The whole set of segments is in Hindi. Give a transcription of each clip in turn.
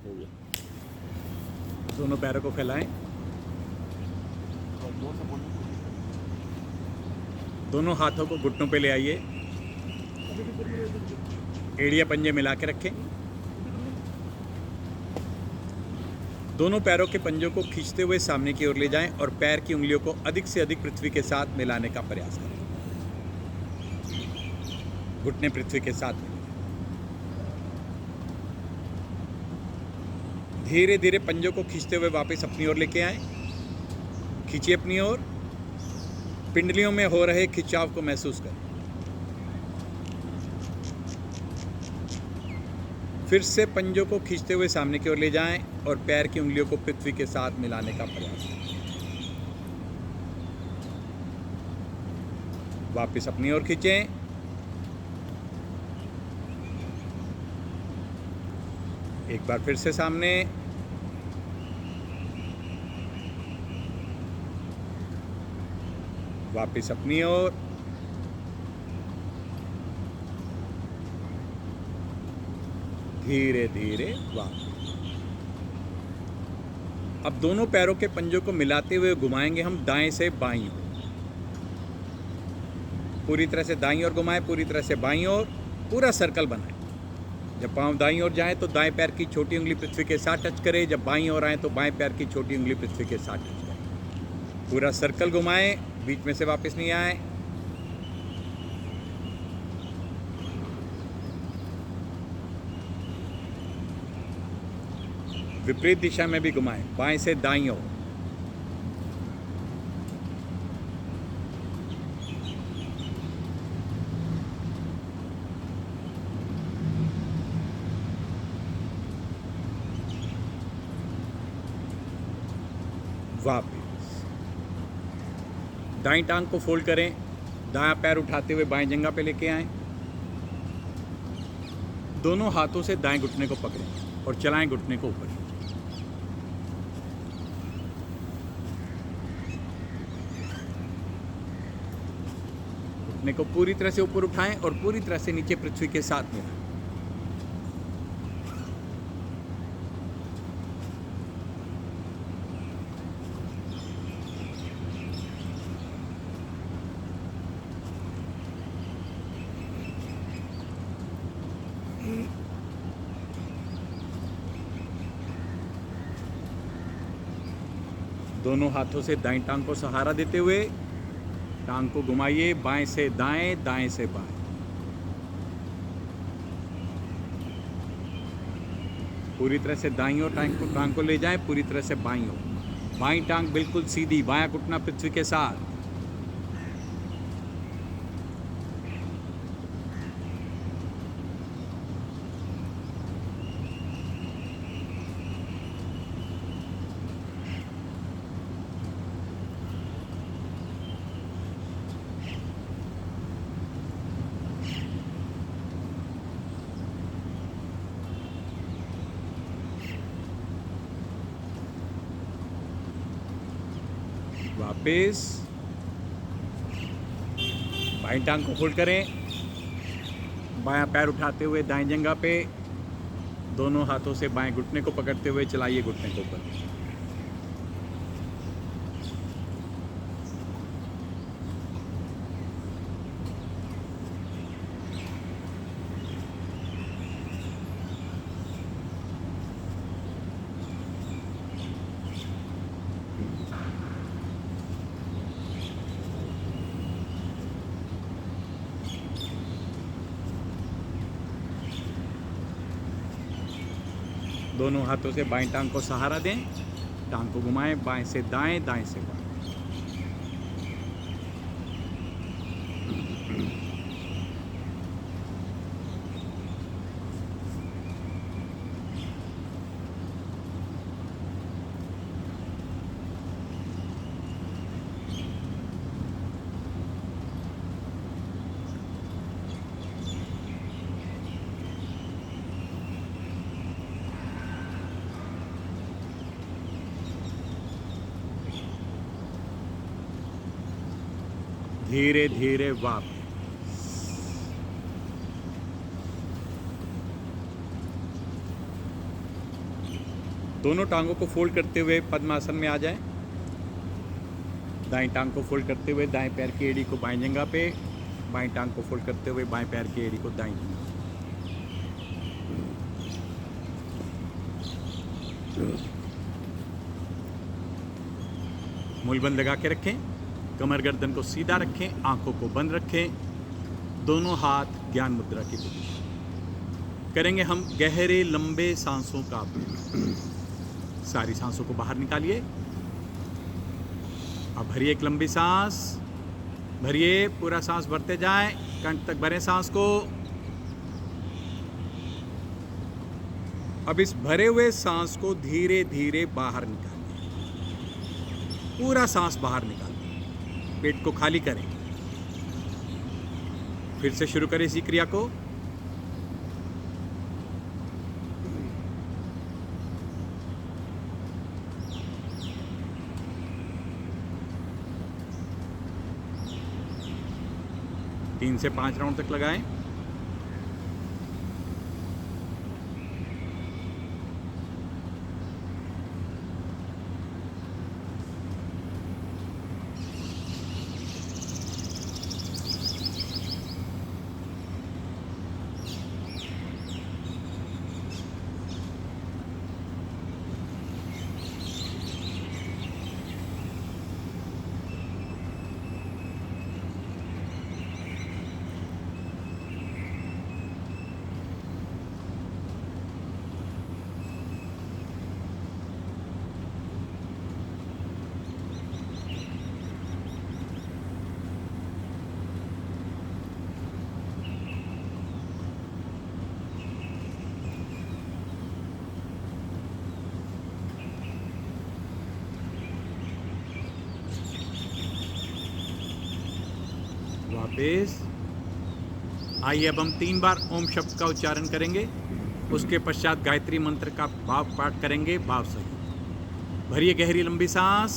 हो गया। दोनों पैरों को फैलाएं। और दो सपोर्ट की कोशिश करें। दोनों हाथों को घुटनों पे ले आइए। एड़िया पंजे मिला के रखें। दोनों पैरों के पंजों को खींचते हुए सामने की ओर ले जाएं और पैर की उंगलियों को अधिक से अधिक पृथ्वी के साथ मिलाने का प्रयास करें। घुटने पृथ्वी के साथ मिलाएं। धीरे धीरे पंजों को खींचते हुए वापस अपनी ओर लेके आएं। खींचिए अपनी ओर। पिंडलियों में हो रहे खिंचाव को महसूस करें। फिर से पंजों को खींचते हुए सामने की ओर ले जाएं और पैर की उंगलियों को पृथ्वी के साथ मिलाने का प्रयास करें। वापस अपनी ओर खींचें। एक बार फिर से सामने। वापस अपनी ओर। धीरे धीरे वापस। अब दोनों पैरों के पंजों को मिलाते हुए घुमाएंगे हम दाएं से बाईं ओर। पूरी तरह से दाईं ओर घुमाएं, पूरी तरह से बाईं ओर, पूरा सर्कल बनाएं। जब पांव दाईं ओर जाए तो दाएं पैर की छोटी उंगली पृथ्वी के साथ टच करे। जब बाईं ओर आए तो बाएं पैर की छोटी उंगली पृथ्वी के साथ टच करे। पूरा सर्कल घुमाएं, बीच में से वापस नहीं आए। विपरीत दिशा में भी घुमाएं, बाएं से दाईं ओर। वापस दाईं टांग को फोल्ड करें। दायां पैर उठाते हुए बाएं जंघा पे लेके आएं। दोनों हाथों से दाएं घुटने को पकड़ें और चलाएं घुटने को ऊपर। घुटने को पूरी तरह से ऊपर उठाएं और पूरी तरह से नीचे पृथ्वी के साथ मिलाएं। दोनों हाथों से दाईं टांग को सहारा देते हुए टांग को घुमाइए, बाएं से दाएं, दाएं से बाएं। पूरी तरह से दाईं ओर टांग को ले जाएं, पूरी तरह से बाईं ओर। बाईं टांग बिल्कुल सीधी, बायां घुटना पृथ्वी के साथ। वापस बाईं टांग को फोल्ड करें। बायां पैर उठाते हुए दाएं जंघा पे, दोनों हाथों से बाएं घुटने को पकड़ते हुए चलाइए घुटने को ऊपर। दोनों हाथों से बाईं टांग को सहारा दें। टांग को घुमाएं, बाएं से दाएं, दाएं से बाएं। धीरे धीरे वापस। दोनों टांगों को फोल्ड करते हुए पद्मासन में आ जाएं। दाएं टांग को फोल्ड करते हुए दाएं पैर की एड़ी को बाएं जंघा पे, बाएं टांग को फोल्ड करते हुए बाएं पैर की एड़ी को दाएं जंघा पे। मूलबंद लगा के रखें, कमर गर्दन को सीधा रखें, आंखों को बंद रखें, दोनों हाथ ज्ञान मुद्रा की पोजीशन। करेंगे हम गहरे लंबे सांसों का अभ्यास। सारी सांसों को बाहर निकालिए। अब भरिए एक लंबी सांस, भरिए, पूरा सांस भरते जाएं, कंठ तक भरें सांस को। अब इस भरे हुए सांस को धीरे धीरे बाहर निकालिए, पूरा सांस बाहर निकालिए, पेट को खाली करें। फिर से शुरू करें इसी क्रिया को। तीन से 5 राउंड तक लगाएं। वापिस आइए। अब हम 3 बार ओम शब्द का उच्चारण करेंगे, उसके पश्चात गायत्री मंत्र का भाव पाठ करेंगे, भाव सही। भरिए गहरी लंबी सांस।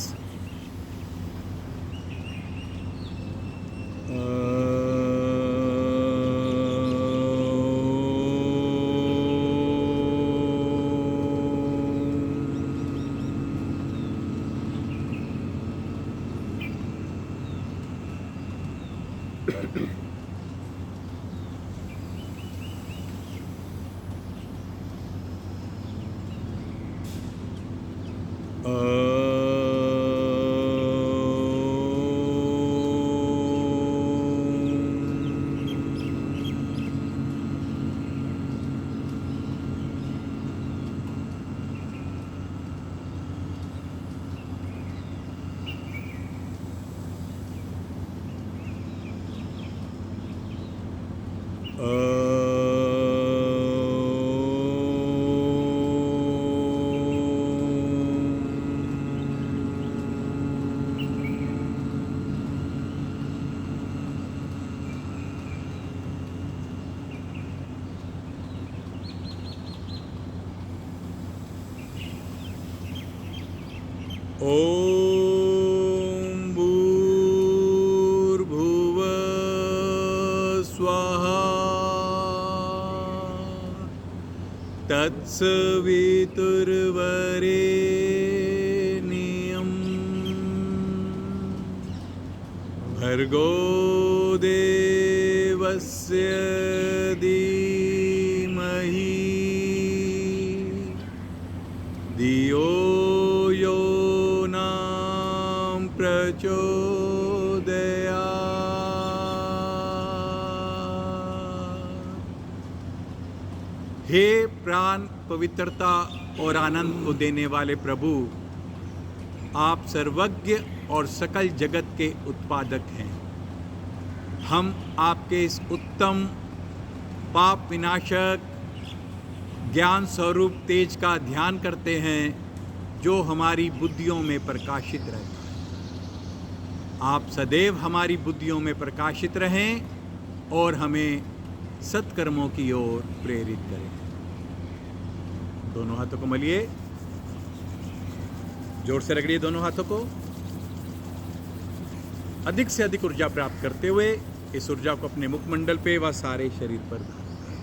ओम भूर्भुव स्वाहा तत्सवितुर्वरेण्यं भर्गो देवस्य धीमहि धियो यो नाम प्रचोदयात्। हे प्राण पवित्रता और आनंद को देने वाले प्रभु, आप सर्वज्ञ और सकल जगत के उत्पादक हैं। हम आपके इस उत्तम पाप विनाशक ज्ञान स्वरूप तेज का ध्यान करते हैं जो हमारी बुद्धियों में प्रकाशित रहता है। आप सदैव हमारी बुद्धियों में प्रकाशित रहें और हमें सत्कर्मों की ओर प्रेरित करें। दोनों हाथों को मलिए, जोर से रगड़िए दोनों हाथों को। अधिक से अधिक ऊर्जा प्राप्त करते हुए इस ऊर्जा को अपने मुखमंडल पे व सारे शरीर पर धारण करें।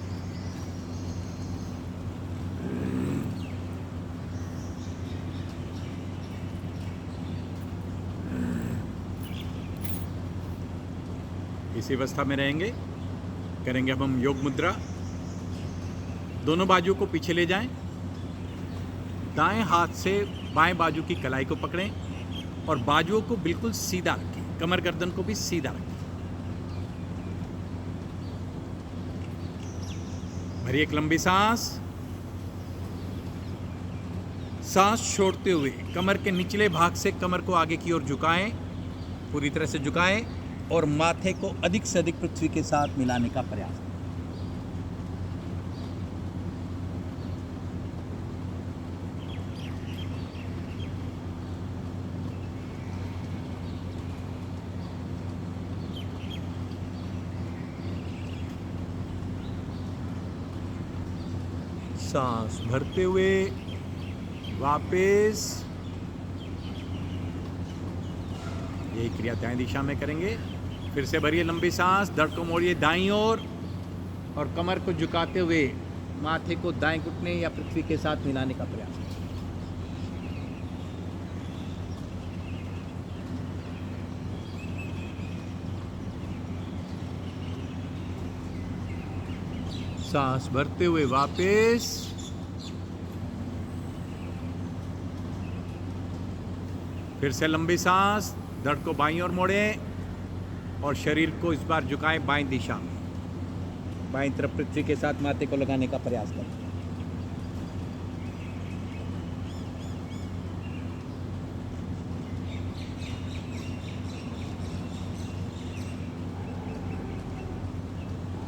इसी अवस्था में रहेंगे। करेंगे अब हम योग मुद्रा। दोनों बाजुओं को पीछे ले जाएं, दाएं हाथ से बाएं बाजू की कलाई को पकड़ें और बाजुओं को बिल्कुल सीधा रखें, कमर गर्दन को भी सीधा रखें। भरिए एक लंबी सांस। सांस छोड़ते हुए कमर के निचले भाग से कमर को आगे की ओर झुकाएं, पूरी तरह से झुकाएं और माथे को अधिक से अधिक पृथ्वी के साथ मिलाने का प्रयास करें। सांस भरते हुए वापस, यही क्रिया दाएं दिशा में करेंगे। फिर से भरिए लंबी सांस, धड़ को मोड़िए दाईं ओर और कमर को झुकाते हुए माथे को दाएं घुटने या पृथ्वी के साथ मिलाने का प्रयास करें। सांस भरते हुए वापस, फिर से लंबी सांस, धड़ को बाईं ओर मोड़ें और शरीर को इस बार झुकाएं बाईं दिशा में, बाईं तरफ पृथ्वी के साथ माथे को लगाने का प्रयास करें।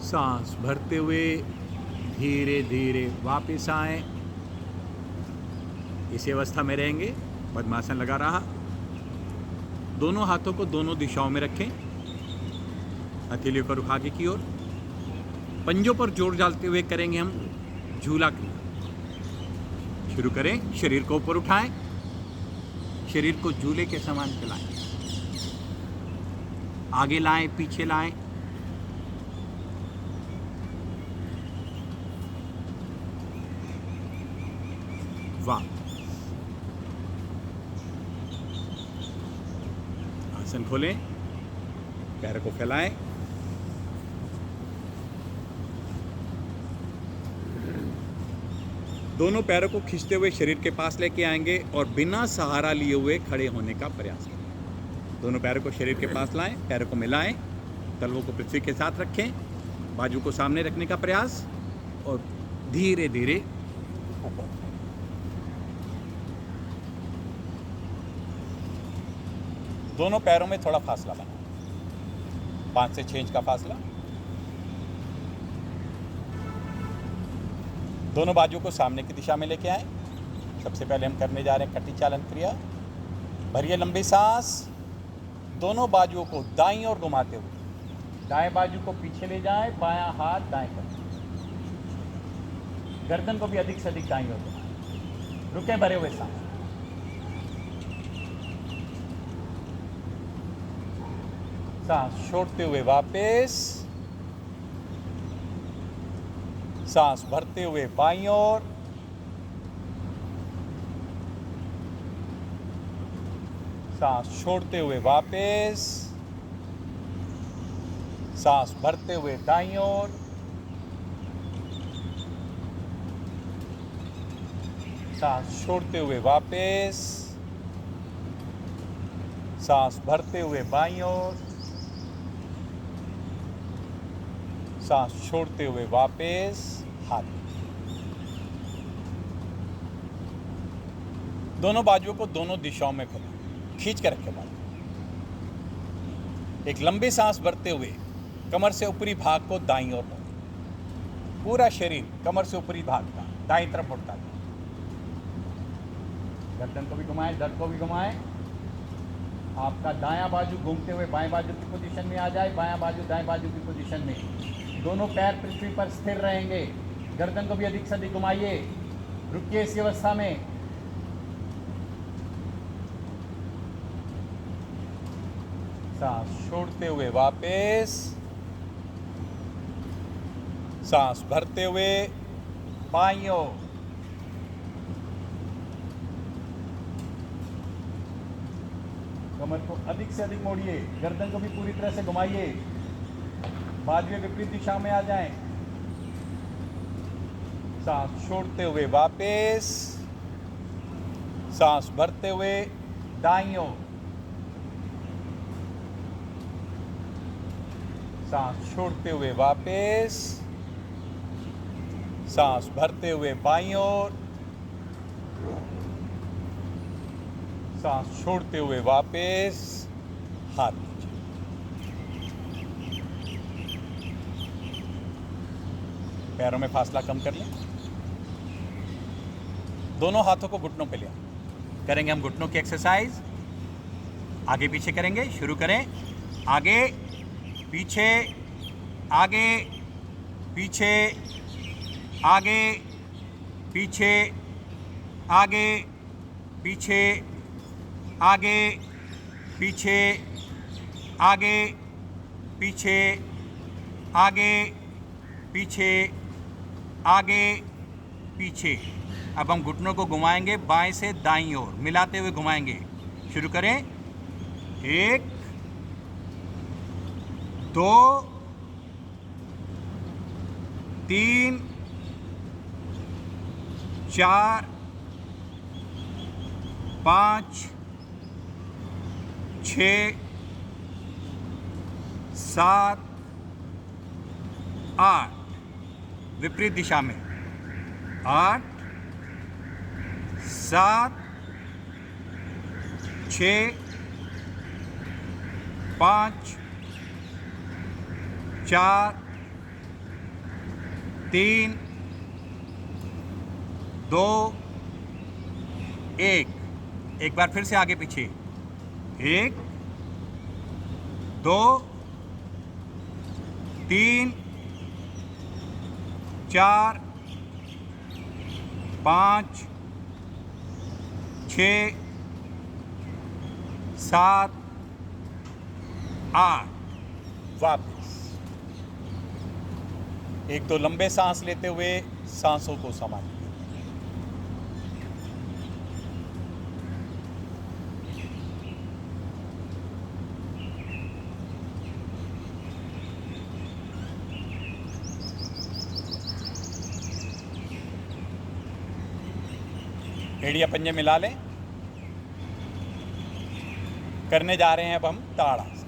सांस भरते हुए धीरे धीरे वापस आएं। इसी अवस्था में रहेंगे। पद्मासन लगा रहा। दोनों हाथों को दोनों दिशाओं में रखें, हथेलियों का रुख आगे की ओर। पंजों पर जोर डालते हुए करेंगे हम झूला क्रिया। शुरू करें। शरीर को ऊपर उठाएं, शरीर को झूले के समान चलाएं, आगे लाएं, पीछे लाएं। वाह। आसन खोलें, पैरों को फैलाएं, दोनों पैरों को खींचते हुए शरीर के पास लेके आएंगे और बिना सहारा लिए हुए खड़े होने का प्रयास करें। दोनों पैरों को शरीर के पास लाएं, पैरों को मिलाएं, तलवों को पृथ्वी के साथ रखें, बाजू को सामने रखने का प्रयास और धीरे धीरे ऊपर। दोनों पैरों में थोड़ा फासला बना, 5 से 6 इंच का फासला। दोनों बाजुओं को सामने की दिशा में लेके आए। सबसे पहले हम करने जा रहे हैं कटी चालन क्रिया। भरिए लंबी सांस, दोनों बाजुओं को दाईं ओर घुमाते हुए दाएं बाजू को पीछे ले जाएं, बायां हाथ दाएं पर, गर्दन को भी अधिक से अधिक दाईं ओर घुमाएं। रुके, भरे हुए सांस। सांस छोड़ते हुए वापस, सांस भरते हुए बाईं ओर, सांस छोड़ते हुए वापस, सांस भरते हुए दाईं ओर, सांस छोड़ते हुए वापस, सांस भरते हुए बाईं ओर, सांस छोड़ते हुए वापस। हाथ दोनों बाजुओं को दोनों दिशाओं में फैलाएं, खींच कर रखें बाजू। एक लंबी सांस भरते हुए कमर से ऊपरी भाग को दाईं ओर मोड़ें। पूरा शरीर कमर से ऊपरी भाग का दाईं तरफ मुड़ता है। गर्दन को भी घुमाएं, धड़ को भी घुमाएं। आपका दायां बाजू घूमते हुए बाएं बाजू की पोजीशन में आ जाए, बायां बाजू दाएं बाजू की पोजीशन में। दोनों पैर पृथ्वी पर स्थिर रहेंगे। गर्दन को भी अधिक से अधिक घुमाइए। रुकिए इसी अवस्था में। सांस छोड़ते हुए वापस, सांस भरते हुए बाईं ओर, कमर को अधिक से अधिक मोड़िए, गर्दन को भी पूरी तरह से घुमाइए। बाजुएं विपरीत दिशा में आ जाएं। सांस छोड़ते हुए वापस, सांस भरते हुए दाईं ओर, सांस छोड़ते हुए वापस, सांस भरते हुए बाईं ओर, सांस छोड़ते हुए वापस, हाथ नीचे। पैरों में फासला कम कर लें। दोनों हाथों को घुटनों पे ले आएं। करेंगे हम घुटनों की एक्सरसाइज। आगे पीछे करेंगे। शुरू करें। आगे पीछे, आगे पीछे, आगे पीछे, आगे पीछे, आगे पीछे, आगे पीछे, आगे पीछे, आगे पीछे। अब हम घुटनों को घुमाएंगे बाएं से दाईं ओर, मिलाते हुए घुमाएंगे। शुरू करें। 1 2 3 4 5 6 7 8। विपरीत दिशा में 8 7 6 5 4 3 2 1। एक बार फिर से आगे पीछे। 1 2 3 4 5 6 7 8। वापस। एक दो लंबे सांस लेते हुए सांसों को संभालिए। एड़िया पंजे मिला लें। करने जा रहे हैं अब हम ताड़ासन।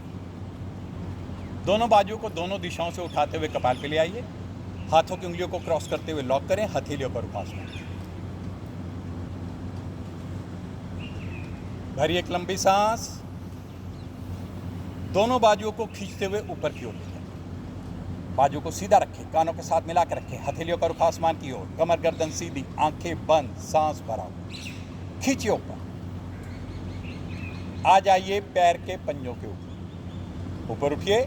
दोनों बाजुओं को दोनों दिशाओं से उठाते हुए कपाल पे ले आइए। हाथों की उंगलियों को क्रॉस करते हुए लॉक करें। हथेलियों पर उठाएं। भरिए एक लंबी सांस। दोनों बाजुओं को खींचते हुए ऊपर की ओर ले जाएं। बाजू को सीधा रखें, कानों के साथ मिलाकर रखें। हथेलियों का रुख आसमान की ओर, कमर गर्दन सीधी, आंखें बंद, सांस भरा हुआ। खींचिए ऊपर। आ जाइए पैर के पंजों के ऊपर। ऊपर उठिए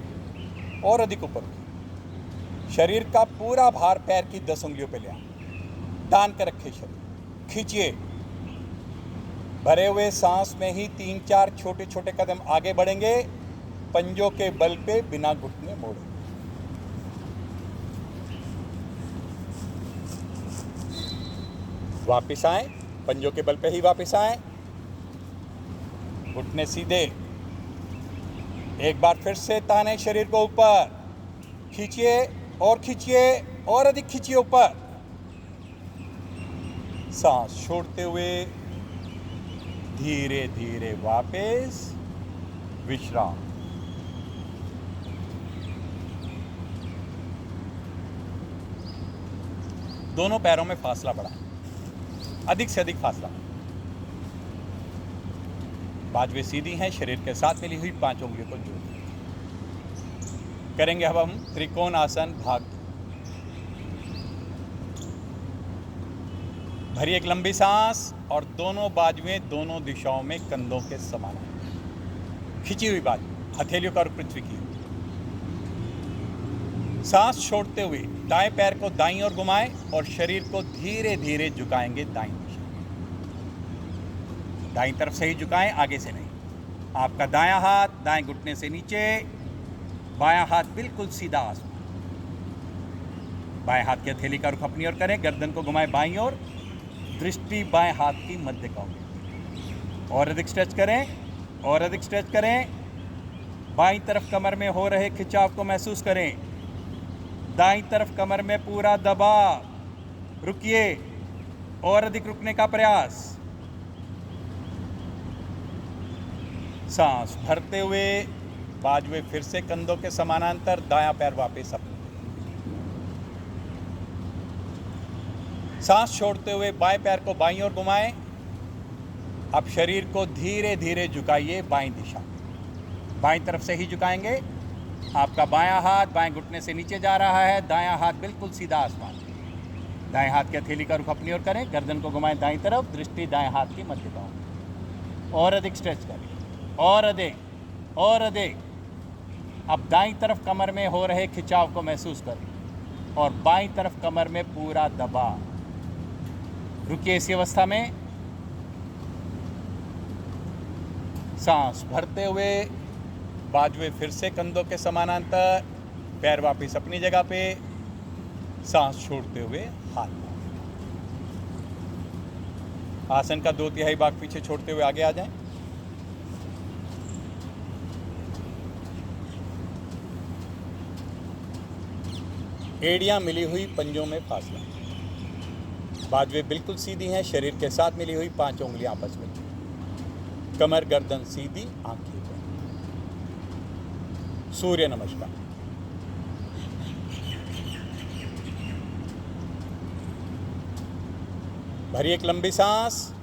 और अधिक ऊपर उठिए। शरीर का पूरा भार पैर की 10 उंगलियों पे ले आए। तान कर रखिए शरीर। खींचिए। भरे हुए सांस में ही 3-4 छोटे छोटे कदम आगे बढ़ेंगे, पंजों के बल पे बिना घुटने मोड़े। वापिस आए, पंजों के बल पे ही वापिस आए। घुटने सीधे। एक बार फिर से ताने शरीर को ऊपर। खींचिए और खींचिए और अधिक खींचिए ऊपर। सांस छोड़ते हुए धीरे धीरे वापस विश्राम। दोनों पैरों में फासला बढ़ाएं, अधिक से अधिक फासला। बाजुएं सीधी हैं, शरीर के साथ मिली हुई 5 उंगलियों को जोड़ें। करेंगे अब हम त्रिकोण आसन भाग। भरिए एक लंबी सांस और दोनों बाजुएं दोनों दिशाओं में कंधों के समान। खिंची हुई बाजू, हथेलियों का रुख पृथ्वी की ओर। सांस छोड़ते हुए दाएं पैर को दाईं ओर घुमाएं और शरीर को धीरे धीरे झुकाएंगे दाईं दिशा। दाईं तरफ से ही झुकाएं, आगे से नहीं। आपका दायां हाथ दाएं घुटने से नीचे, बायां हाथ बिल्कुल सीधा आसमान। बाएं हाथ की हथेली का रुख अपनी ओर करें, गर्दन को घुमाएं बाईं ओर, दृष्टि बाएं हाथ की मध्य कौन। और अधिक स्ट्रेच करें, और अधिक स्ट्रेच करें। बाईं तरफ कमर में हो रहे खिंचाव को महसूस करें। दाईं तरफ कमर में पूरा दबाव, रुकिए, और अधिक रुकने का प्रयास। सांस भरते हुए बाजुए फिर से कंधों के समानांतर, दायां पैर वापस अपने। सांस छोड़ते हुए बाएं पैर को बाईं ओर घुमाएं। अब शरीर को धीरे धीरे झुकाइए बाईं दिशा, बाईं तरफ से ही झुकाएंगे। आपका बायां हाथ बाएं घुटने से नीचे जा रहा है, दायां हाथ बिल्कुल सीधा आसमान। दाएं हाथ की हथेली का रुख अपनी ओर करें, गर्दन को घुमाएं दाईं तरफ, दृष्टि दाएं हाथ की मध्य बाहु। और अधिक स्ट्रेच करें, और अधिक और अधिक। अब दाईं तरफ कमर में हो रहे खिंचाव को महसूस करें और बाईं तरफ कमर में पूरा दबाव। रुकिए इसी अवस्था में। सांस भरते हुए बाजुए फिर से कंधों के समानांतर, पैर वापस अपनी जगह पे। सांस छोड़ते हुए हाथ। आसन का 2/3 भाग पीछे छोड़ते हुए आगे आ जाएं। एड़ियां मिली हुई, पंजों में फासला। बाजुएं बिल्कुल सीधी हैं, शरीर के साथ मिली हुई 5 उंगलियां आपस में। कमर गर्दन सीधी, आंखें बंद। सूर्य नमस्कार। भरिए एक लंबी सांस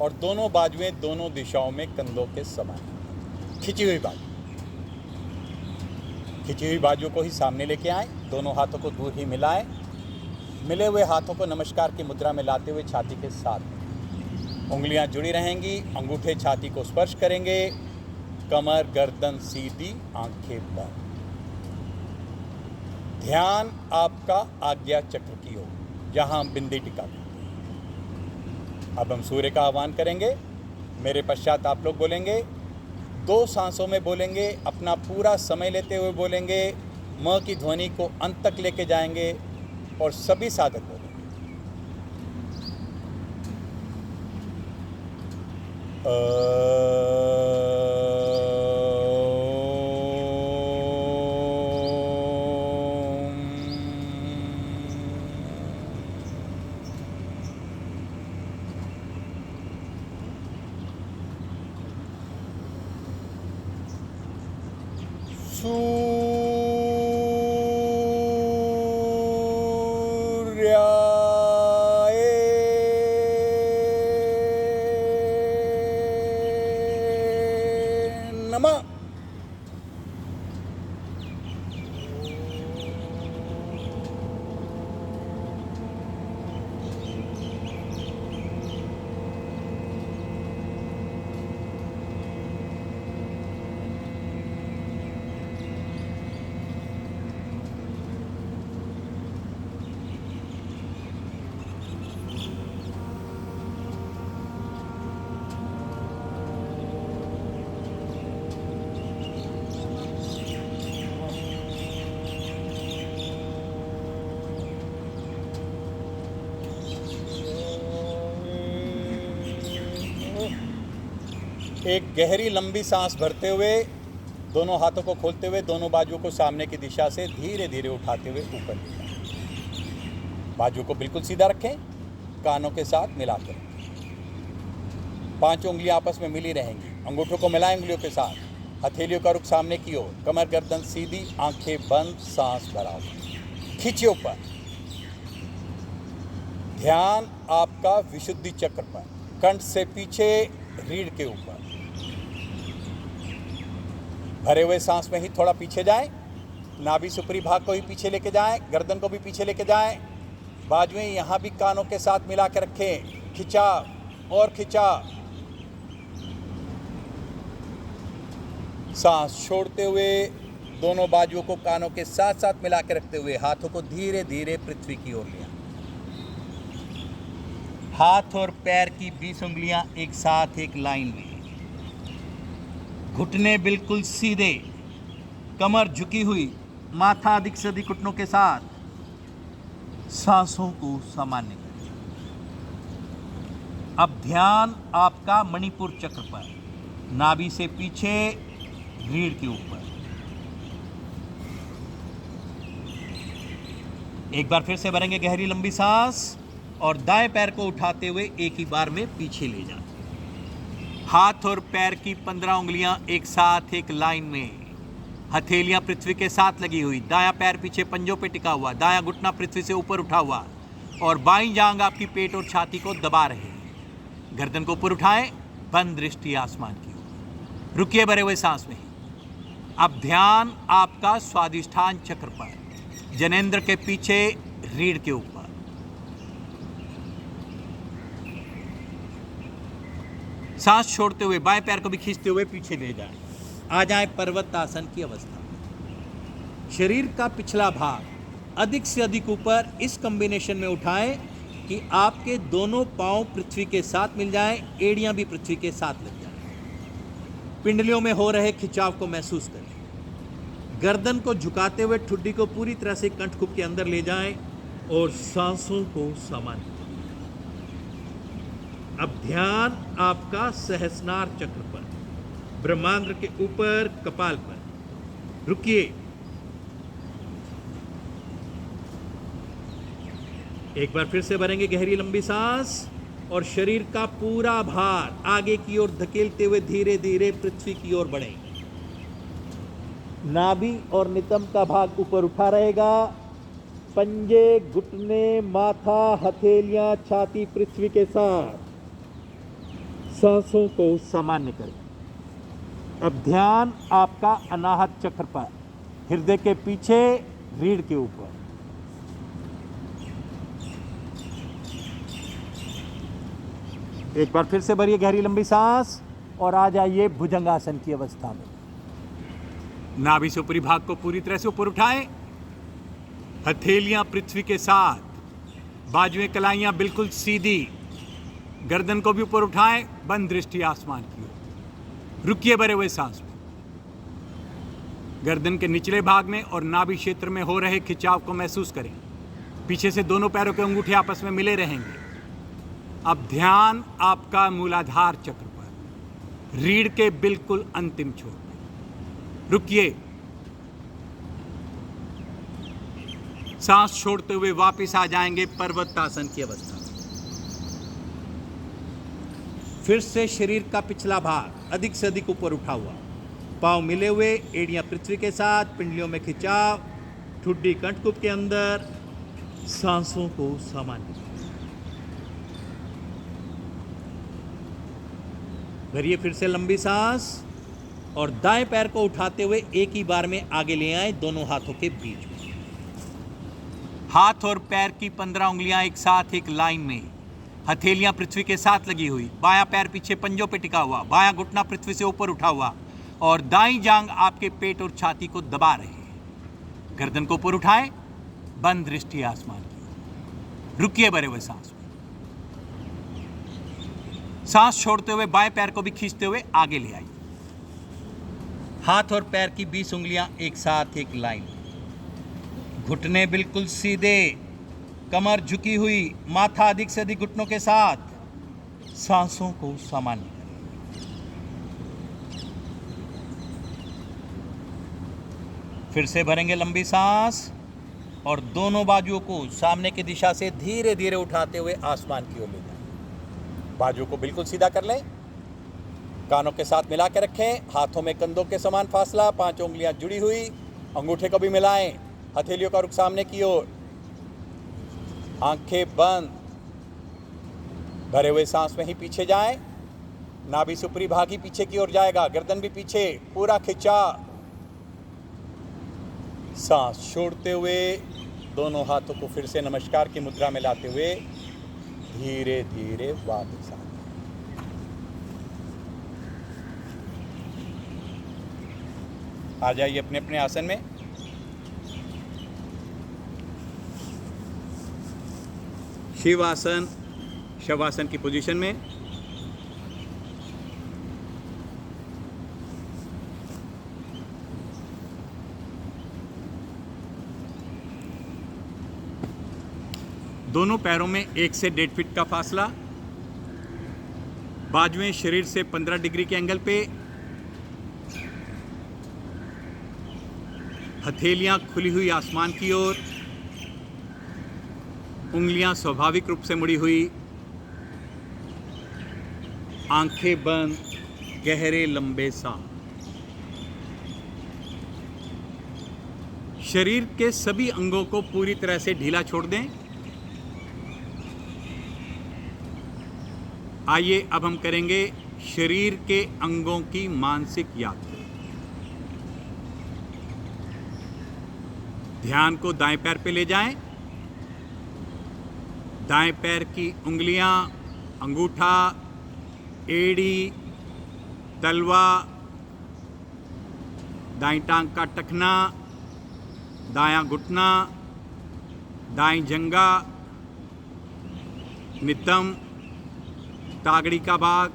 और दोनों बाजुएं दोनों दिशाओं में कंधों के समान। खिंची हुई बाजू, खिंची हुई बाजू को ही सामने लेके आए, दोनों हाथों को दूर ही मिलाएं। मिले हुए हाथों को नमस्कार की मुद्रा में लाते हुए छाती के साथ उंगलियां जुड़ी रहेंगी, अंगूठे छाती को स्पर्श करेंगे। कमर गर्दन सीधी, आंखें बंद। ध्यान आपका आज्ञा चक्र की ओर, जहां हम बिंदी टिका करते हैं। अब हम सूर्य का आह्वान करेंगे। मेरे पश्चात आप लोग बोलेंगे। 2 सांसों में बोलेंगे, अपना पूरा समय लेते हुए बोलेंगे। म की ध्वनि को अंत तक लेके जाएंगे और सभी साधक बोलेंगे। सूर्याय नमः। एक गहरी लंबी सांस भरते हुए, दोनों हाथों को खोलते हुए, दोनों बाजुओं को सामने की दिशा से धीरे धीरे उठाते हुए ऊपर ले जाएं। बाजू को बिल्कुल सीधा रखें, कानों के साथ मिलाकर रखें। 5 उंगलियां आपस में मिली रहेंगी। अंगूठों को मिलाएं उंगलियों के साथ, हथेलियों का रुख सामने की ओर, कमर गर्दन सीधी, आंखें बंद, सांस बराबर। खींचिए ऊपर। ध्यान आपका विशुद्धि चक्र पर, कंठ से पीछे, रीढ़ के ऊपर। भरे हुए सांस में ही थोड़ा पीछे जाएं, नाभि से ऊपरी भाग को ही पीछे लेके जाएं, गर्दन को भी पीछे लेके जाएं। बाजुएं यहाँ भी कानों के साथ मिला के रखें। खिंचा और खिंचा। सांस छोड़ते हुए दोनों बाजुओं को कानों के साथ साथ मिला के रखते हुए हाथों को धीरे धीरे पृथ्वी की ओर लिया। हाथ और पैर की 20 उंगलियां एक साथ एक लाइन में, घुटने बिल्कुल सीधे, कमर झुकी हुई, माथा अधिक से अधिक घुटनों के साथ। सांसों को सामान्य करें। अब ध्यान आपका मणिपुर चक्र पर, नाभि से पीछे, रीढ़ के ऊपर। एक बार फिर से भरेंगे गहरी लंबी सांस और दाएं पैर को उठाते हुए एक ही बार में पीछे ले जाएं। हाथ और पैर की 15 उंगलियां एक साथ एक लाइन में, हथेलियां पृथ्वी के साथ लगी हुई, दायां पैर पीछे पंजों पे टिका हुआ, दायां घुटना पृथ्वी से ऊपर उठा हुआ और बाईं जांघ आपकी पेट और छाती को दबा रहे हैं। गर्दन को ऊपर उठाएं, बंद दृष्टि आसमान की ओर। रुकिए भरे हुए सांस में। अब ध्यान आपका स्वादिष्ठान चक्र पर, जनेंद्र के पीछे रीढ़ के ऊपर। सांस छोड़ते हुए बाएं पैर को भी खींचते हुए पीछे ले जाएं। आ जाएं पर्वतासन की अवस्था में। शरीर का पिछला भाग अधिक से अधिक ऊपर इस कॉम्बिनेशन में उठाएं कि आपके दोनों पांव पृथ्वी के साथ मिल जाएं, एड़ियां भी पृथ्वी के साथ लग जाएं। पिंडलियों में हो रहे खिंचाव को महसूस करें। गर्दन को झुकाते हुए ठुड्डी को पूरी तरह से कंठकुप के अंदर ले जाएं और सांसों को सामान्य। अब ध्यान आपका सहस्नार चक्र पर, ब्रह्मांड के ऊपर कपाल पर। रुकिए। एक बार फिर से भरेंगे गहरी लंबी सांस और शरीर का पूरा भार आगे की ओर धकेलते हुए धीरे धीरे पृथ्वी की ओर बढ़ेंगे। नाभि और नितंब का भाग ऊपर उठा रहेगा। पंजे, घुटने, माथा, हथेलियां, छाती पृथ्वी के साथ। सांसों को सामान्य करें। अब ध्यान आपका अनाहत चक्र पर, हृदय के पीछे रीढ़ के ऊपर। एक बार फिर से भरिए गहरी लंबी सांस और आ जाइए भुजंगासन की अवस्था में। नाभि से ऊपरी भाग को पूरी तरह से ऊपर उठाएं, हथेलियां पृथ्वी के साथ, बाजुएं कलाइयां बिल्कुल सीधी, गर्दन को भी ऊपर उठाएं, बंद दृष्टि आसमान की ओर। रुकिए भरे हुए सांस में। गर्दन के निचले भाग में और नाभि क्षेत्र में हो रहे खिंचाव को महसूस करें। पीछे से दोनों पैरों के अंगूठे आपस में मिले रहेंगे। अब ध्यान आपका मूलाधार चक्र पर, रीढ़ के बिल्कुल अंतिम छोर पर। रुकिए। सांस छोड़ते हुए वापस आ जाएंगे पर्वतासन की अवस्था में। फिर से शरीर का पिछला भाग अधिक से अधिक ऊपर उठा हुआ, पांव मिले हुए, एड़ियां पृथ्वी के साथ, पिंडलियों में खिंचाव, ठुड्डी कंठकुप के अंदर। सांसों को सामान्य। भरिए फिर से लंबी सांस और दाएं पैर को उठाते हुए एक ही बार में आगे ले आए, दोनों हाथों के बीच में। हाथ और पैर की 15 उंगलियां एक साथ एक लाइन में, हथेलियां पृथ्वी के साथ लगी हुई, बायां पैर पीछे पंजों पे टिका हुआ, बायां घुटना पृथ्वी से ऊपर उठा हुआ और दाईं जांघ आपके पेट और छाती को दबा रहे हैं। गर्दन को ऊपर उठाएं, बंद दृष्टि आसमान की। रुकिए भरे हुए सांस में। सांस छोड़ते हुए बाएं पैर को भी खींचते हुए आगे ले आइए। हाथ और पैर की 20 उंगलियां एक साथ एक लाइन, घुटने बिल्कुल सीधे, कमर झुकी हुई, माथा अधिक से अधिक घुटनों के साथ। सांसों को सामान्य करें। फिर से भरेंगे लंबी सांस और दोनों बाजुओं को सामने की दिशा से धीरे धीरे उठाते हुए आसमान की ओर ले जाएं। बाजुओं को बिल्कुल सीधा कर लें, कानों के साथ मिला के रखें, हाथों में कंधों के समान फासला, 5 उंगलियां जुड़ी हुई, अंगूठे को भी मिलाएं, हथेलियों का रुख सामने की ओर, आंखें बंद। भरे हुए सांस में ही पीछे जाएं, नाभि से ऊपरी भाग ही पीछे की ओर जाएगा, गर्दन भी पीछे, पूरा खिंचा। सांस छोड़ते हुए दोनों हाथों को फिर से नमस्कार की मुद्रा में लाते हुए धीरे धीरे वापस आ जाइए अपने अपने आसन में। शिवासन, शवासन की पोजीशन में। दोनों पैरों में 1 से 1.5 फीट का फासला, बाजुएं शरीर से 15 डिग्री के एंगल पे, हथेलियां खुली हुई आसमान की ओर, उंगलियां स्वाभाविक रूप से मुड़ी हुई, आंखें बंद, गहरे लंबे सांस। शरीर के सभी अंगों को पूरी तरह से ढीला छोड़ दें। आइए अब हम करेंगे शरीर के अंगों की मानसिक यात्रा। ध्यान को दाएं पैर पे ले जाएं। दाएं पैर की उंगलियां, अंगूठा, एड़ी, तलवा, दाईं टांग का टखना, दायां घुटना, दाईं जंघा, नितंब, तागड़ी का भाग,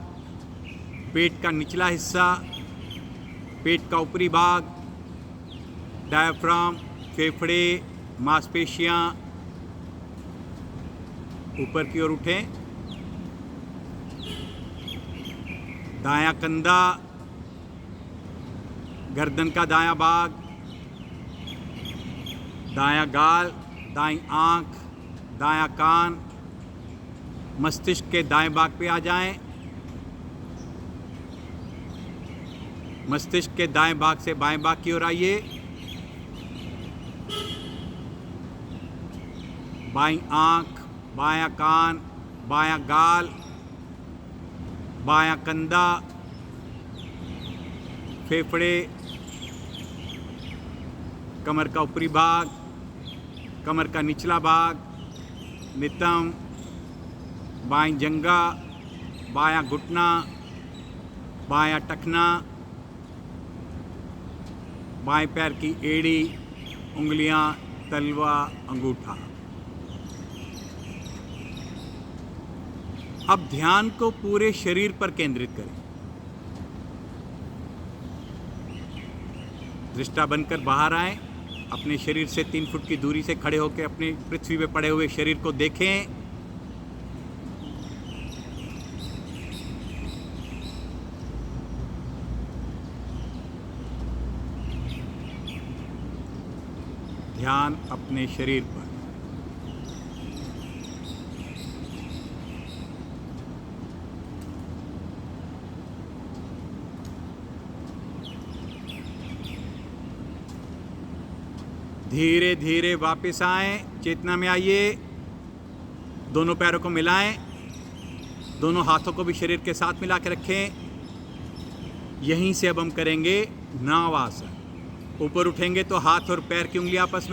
पेट का निचला हिस्सा, पेट का ऊपरी भाग, डायफ्राम, फेफड़े, मांसपेशियां ऊपर की ओर उठें। दायां कंधा, गर्दन का दायां भाग, दायां गाल, दाईं आंख, दायां कान, मस्तिष्क के दाएं भाग पे आ जाएं। मस्तिष्क के दाएं भाग से बाएं भाग की ओर आइए। बाईं आंख, बायां कान, बायां गाल, बायां कंधा, फेफड़े, कमर का ऊपरी भाग, कमर का निचला भाग, नितंब, बाईं जंघा, बायां घुटना, बायां टखना, बाएं पैर की एड़ी, उंगलियां, तलवा, अंगूठा। अब ध्यान को पूरे शरीर पर केंद्रित करें। दृष्टा बनकर बाहर आएं। अपने शरीर से 3 फुट की दूरी से खड़े होकर अपने पृथ्वी पे पड़े हुए शरीर को देखें। ध्यान अपने शरीर पर। धीरे धीरे वापस आएं, चेतना में आइए। दोनों पैरों को मिलाएं, दोनों हाथों को भी शरीर के साथ मिला के रखें। यहीं से अब हम करेंगे नाव आसन। ऊपर उठेंगे तो हाथ और पैर की उंगलियां आपस में